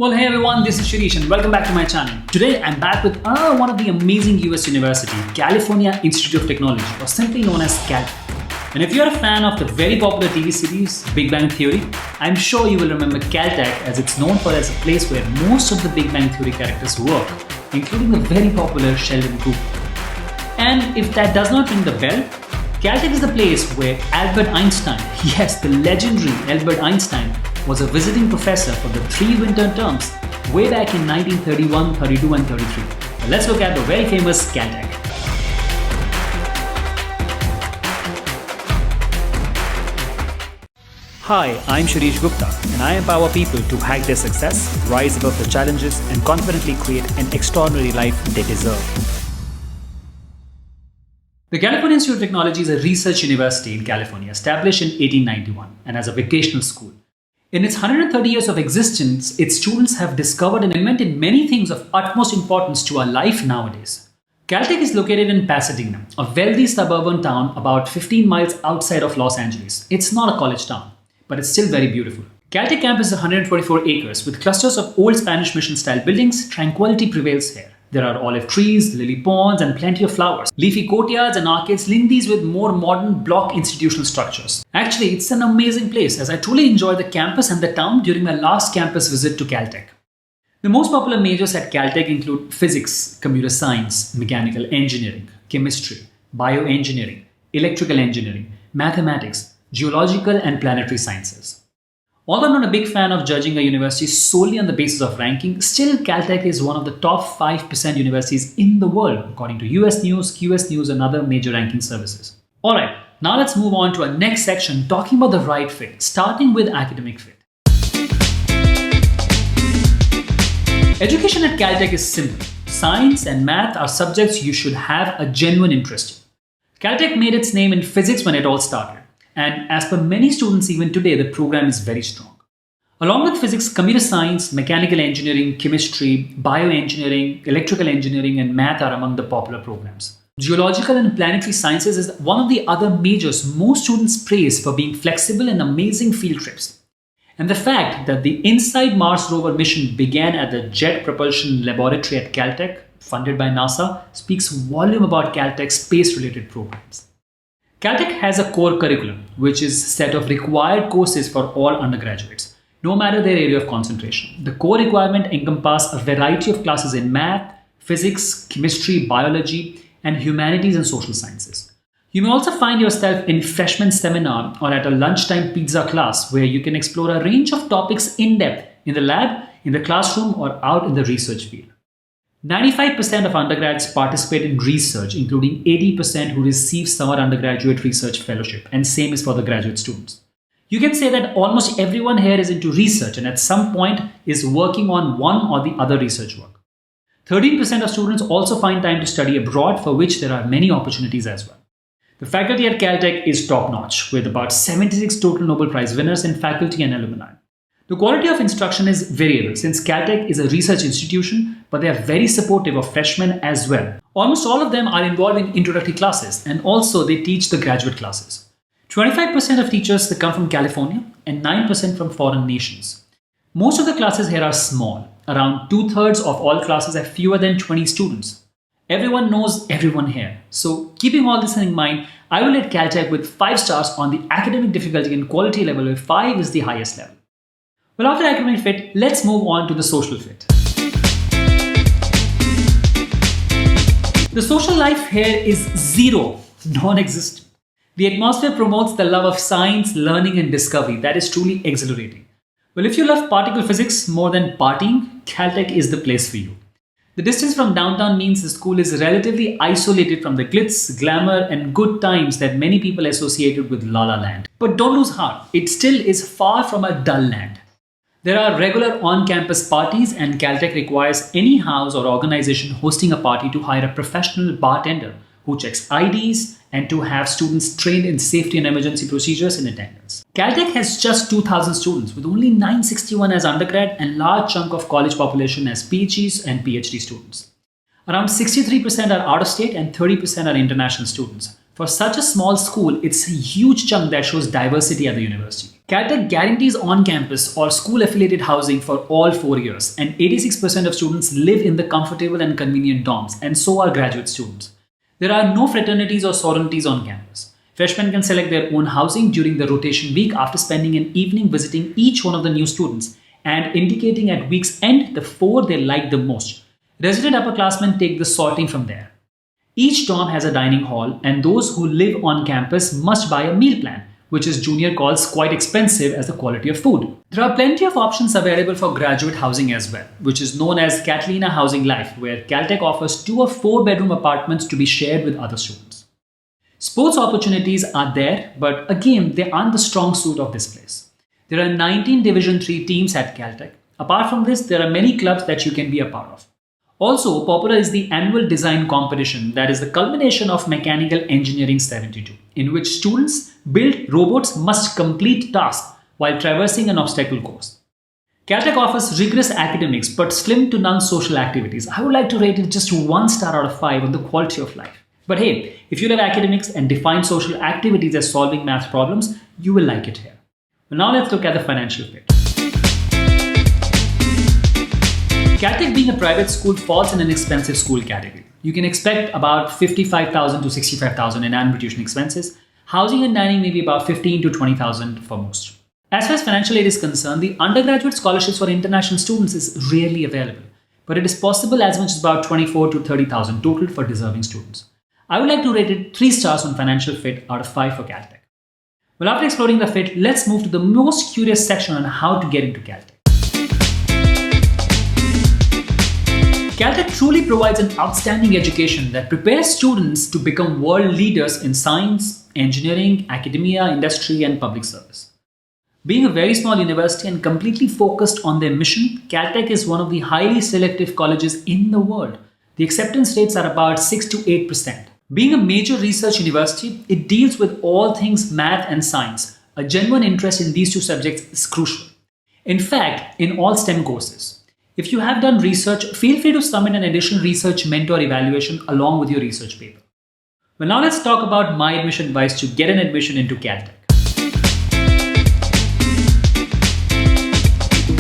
Well, hey everyone, this is Shirish and welcome back to my channel. Today I'm back with one of the amazing US university, California Institute of Technology, or simply known as Caltech. And if you're a fan of the very popular TV series Big Bang Theory, I'm sure you will remember Caltech as it's known for as a place where most of the Big Bang Theory characters work, including the very popular Sheldon Cooper. And if that does not ring the bell, Caltech is the place where Albert Einstein, yes, the legendary Albert Einstein, was a visiting professor for the 3 winter terms way back in 1931, 32 and 33. Now let's look at the very famous Caltech. Hi, I'm Shirish Gupta and I empower people to hack their success, rise above the challenges and confidently create an extraordinary life they deserve. The California Institute of Technology is a research university in California established in 1891 and as a vocational school. In its 130 years of existence, its students have discovered and invented many things of utmost importance to our life nowadays. Caltech is located in Pasadena, a wealthy suburban town about 15 miles outside of Los Angeles. It's not a college town, but it's still very beautiful. Caltech campus is 124 acres with clusters of old Spanish mission-style buildings. Tranquility prevails here. There are olive trees, lily ponds, and plenty of flowers. Leafy courtyards and arcades link these with more modern block institutional structures. Actually, it's an amazing place as I truly enjoyed the campus and the town during my last campus visit to Caltech. The most popular majors at Caltech include physics, computer science, mechanical engineering, chemistry, bioengineering, electrical engineering, mathematics, geological and planetary sciences. Although I'm not a big fan of judging a university solely on the basis of ranking, still Caltech is one of the top 5% universities in the world according to US News, QS News and other major ranking services. Alright, now let's move on to our next section talking about the right fit, starting with academic fit. Education at Caltech is simple. Science and math are subjects you should have a genuine interest in. Caltech made its name in physics when it all started. And as per many students even today, the program is very strong. Along with physics, computer science, mechanical engineering, chemistry, bioengineering, electrical engineering and math are among the popular programs. Geological and planetary sciences is one of the other majors most students praise for being flexible and amazing field trips. And the fact that the InSight Mars rover mission began at the Jet Propulsion Laboratory at Caltech, funded by NASA, speaks volume about Caltech's space-related programs. Caltech has a core curriculum, which is a set of required courses for all undergraduates, no matter their area of concentration. The core requirement encompasses a variety of classes in math, physics, chemistry, biology, and humanities and social sciences. You may also find yourself in freshman seminar or at a lunchtime pizza class where you can explore a range of topics in depth in the lab, in the classroom, or out in the research field. 95% of undergrads participate in research, including 80% who receive summer undergraduate research fellowship, and same is for the graduate students. You can say that almost everyone here is into research and at some point is working on one or the other research work. 13% of students also find time to study abroad, for which there are many opportunities as well. The faculty at Caltech is top-notch, with about 76 total Nobel Prize winners in faculty and alumni. The quality of instruction is variable since Caltech is a research institution, but they are very supportive of freshmen as well. Almost all of them are involved in introductory classes and also they teach the graduate classes. 25% of teachers come from California and 9% from foreign nations. Most of the classes here are small. Around 2/3 of all classes have fewer than 20 students. Everyone knows everyone here. So keeping all this in mind, I will rate Caltech with 5 stars on the academic difficulty and quality level where 5 is the highest level. Well, after academic fit, let's move on to the social fit. The social life here is zero, non-existent. The atmosphere promotes the love of science, learning and discovery that is truly exhilarating. Well, if you love particle physics more than partying, Caltech is the place for you. The distance from downtown means the school is relatively isolated from the glitz, glamour and good times that many people associated with La La Land. But don't lose heart, it still is far from a dull land. There are regular on-campus parties and Caltech requires any house or organization hosting a party to hire a professional bartender who checks IDs and to have students trained in safety and emergency procedures in attendance. Caltech has just 2,000 students with only 961 as undergrad and large chunk of college population as PhDs and PhD students. Around 63% are out of state and 30% are international students. For such a small school, it's a huge chunk that shows diversity at the university. Caltech guarantees on-campus or school-affiliated housing for all 4 years, and 86% of students live in the comfortable and convenient dorms, and so are graduate students. There are no fraternities or sororities on campus. Freshmen can select their own housing during the rotation week after spending an evening visiting each one of the new students and indicating at week's end the 4 they like the most. Resident upperclassmen take the sorting from there. Each dorm has a dining hall, and those who live on campus must buy a meal plan, which is junior calls quite expensive as the quality of food. There are plenty of options available for graduate housing as well, which is known as Catalina Housing Life, where Caltech offers 2 or 4 bedroom apartments to be shared with other students. Sports opportunities are there, but again, they aren't the strong suit of this place. There are 19 Division 3 teams at Caltech. Apart from this, there are many clubs that you can be a part of. Also, popular is the annual design competition that is the culmination of Mechanical Engineering 72, in which students build robots must complete tasks while traversing an obstacle course. Caltech offers rigorous academics but slim to none social activities. I would like to rate it just 1 star out of 5 on the quality of life. But hey, if you love academics and define social activities as solving math problems, you will like it here. Well, now let's look at the financial fit. Caltech, being a private school, falls in an expensive school category. You can expect about 55,000 to 65,000 in annual tuition expenses. Housing and dining may be about 15 to 20,000 for most. As far as financial aid is concerned, the undergraduate scholarships for international students is rarely available, but it is possible as much as about 24 to 30,000 total for deserving students. I would like to rate it 3 stars on financial fit out of 5 for Caltech. Well, after exploring the fit, let's move to the most curious section on how to get into Caltech. Caltech truly provides an outstanding education that prepares students to become world leaders in science, engineering, academia, industry, and public service. Being a very small university and completely focused on their mission, Caltech is one of the highly selective colleges in the world. The acceptance rates are about 6 to 8%. Being a major research university, it deals with all things math and science. A genuine interest in these 2 subjects is crucial. In fact, in all STEM courses. If you have done research, feel free to submit an additional research mentor evaluation along with your research paper. Well, now let's talk about my admission advice to get an admission into Caltech.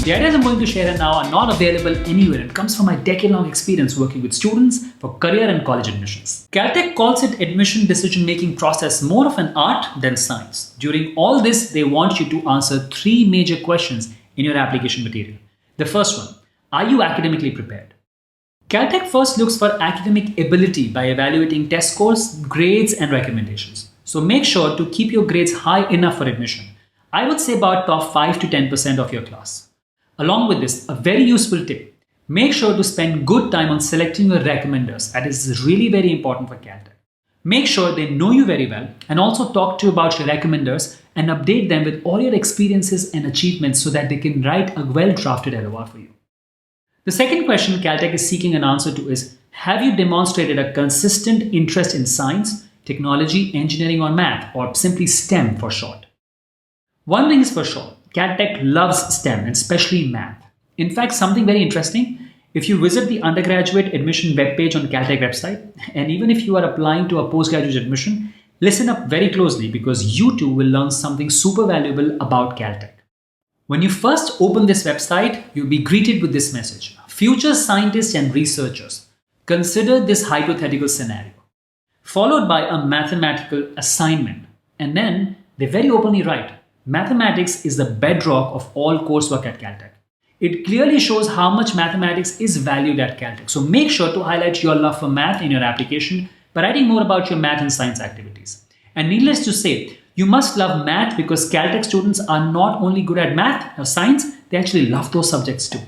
The ideas I'm going to share now are not available anywhere and comes from my decade-long experience working with students for career and college admissions. Caltech calls it admission decision-making process more of an art than science. During all this, they want you to answer 3 major questions in your application material. The first one, are you academically prepared? Caltech first looks for academic ability by evaluating test scores, grades, and recommendations. So make sure to keep your grades high enough for admission. I would say about top 5 to 10% of your class. Along with this, a very useful tip. Make sure to spend good time on selecting your recommenders. That is really very important for Caltech. Make sure they know you very well and also talk to you about your recommenders and update them with all your experiences and achievements so that they can write a well-drafted LOR for you. The second question Caltech is seeking an answer to is, have you demonstrated a consistent interest in science, technology, engineering, or math, or simply STEM for short? One thing is for sure, Caltech loves STEM and especially math. In fact, something very interesting, if you visit the undergraduate admission webpage on Caltech website, and even if you are applying to a postgraduate admission, listen up very closely because you too will learn something super valuable about Caltech. When you first open this website, you'll be greeted with this message. Future scientists and researchers, consider this hypothetical scenario, followed by a mathematical assignment. And then they very openly write, mathematics is the bedrock of all coursework at Caltech. It clearly shows how much mathematics is valued at Caltech. So make sure to highlight your love for math in your application by writing more about your math and science activities. And needless to say, you must love math because Caltech students are not only good at math or science, they actually love those subjects too.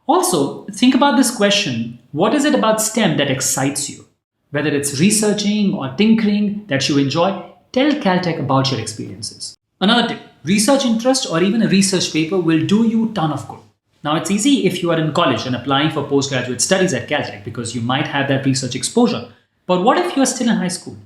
Also, think about this question, what is it about STEM that excites you? Whether it's researching or tinkering that you enjoy, tell Caltech about your experiences. Another tip, research interest or even a research paper will do you a ton of good. Now it's easy if you are in college and applying for postgraduate studies at Caltech because you might have that research exposure. But what if you are still in high school?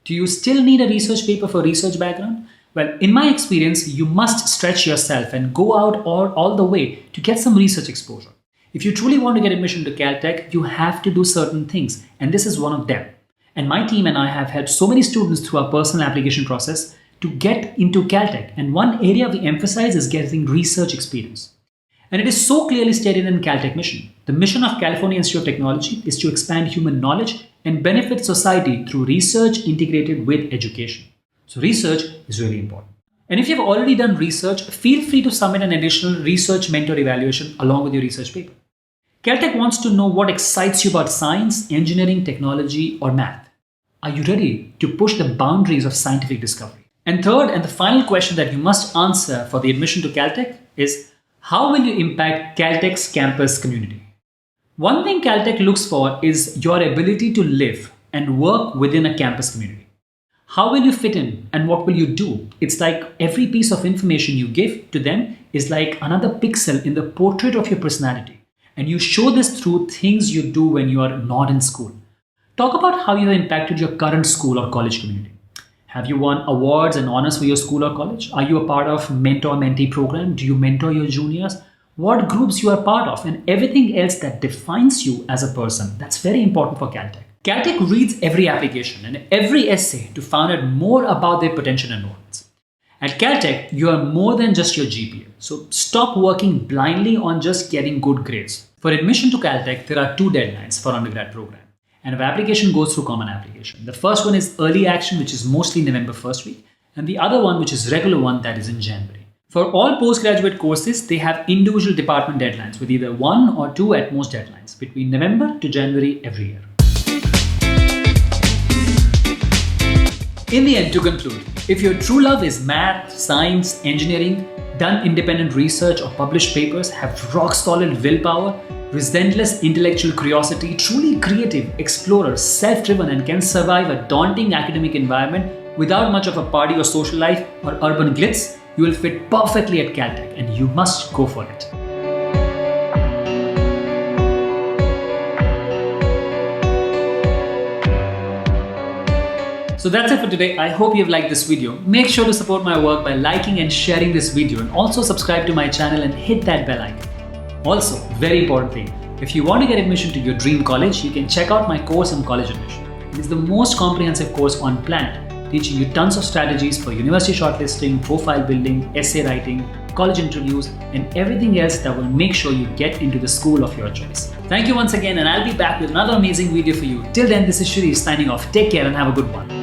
Do you still need a research paper for research background? Well, in my experience, you must stretch yourself and go out all the way to get some research exposure. If you truly want to get admission to Caltech, you have to do certain things, and this is one of them. And my team and I have helped so many students through our personal application process to get into Caltech. And one area we emphasize is getting research experience. And it is so clearly stated in Caltech mission. The mission of California Institute of Technology is to expand human knowledge and benefit society through research integrated with education. So research is really important. And if you've already done research, feel free to submit an additional research mentor evaluation along with your research paper. Caltech wants to know what excites you about science, engineering, technology, or math. Are you ready to push the boundaries of scientific discovery? And third and the final question that you must answer for the admission to Caltech is, how will you impact Caltech's campus community? One thing Caltech looks for is your ability to live and work within a campus community. How will you fit in and what will you do? It's like every piece of information you give to them is like another pixel in the portrait of your personality. And you show this through things you do when you are not in school. Talk about how you have impacted your current school or college community. Have you won awards and honors for your school or college? Are you a part of mentor-mentee program? Do you mentor your juniors? What groups you are part of and everything else that defines you as a person. That's very important for Caltech. Caltech reads every application and every essay to find out more about their potential enrollments. At Caltech, you are more than just your GPA. So stop working blindly on just getting good grades. For admission to Caltech, there are 2 deadlines for undergrad program. And our application goes through common application. The first one is early action, which is mostly November 1st week. And the other one, which is regular one, that is in January. For all postgraduate courses, they have individual department deadlines with either 1 or 2 at most deadlines between November to January every year. In the end, to conclude, if your true love is math, science, engineering, done independent research or published papers, have rock solid willpower, relentless intellectual curiosity, truly creative, explorer, self-driven and can survive a daunting academic environment without much of a party or social life or urban glitz, you will fit perfectly at Caltech and you must go for it. So that's it for today. I hope you've liked this video. Make sure to support my work by liking and sharing this video and also subscribe to my channel and hit that bell icon. Also, very important thing, if you want to get admission to your dream college, you can check out my course on college admission. It is the most comprehensive course on planet, teaching you tons of strategies for university shortlisting, profile building, essay writing, college interviews, and everything else that will make sure you get into the school of your choice. Thank you once again, and I'll be back with another amazing video for you. Till then, this is Shirish signing off. Take care and have a good one.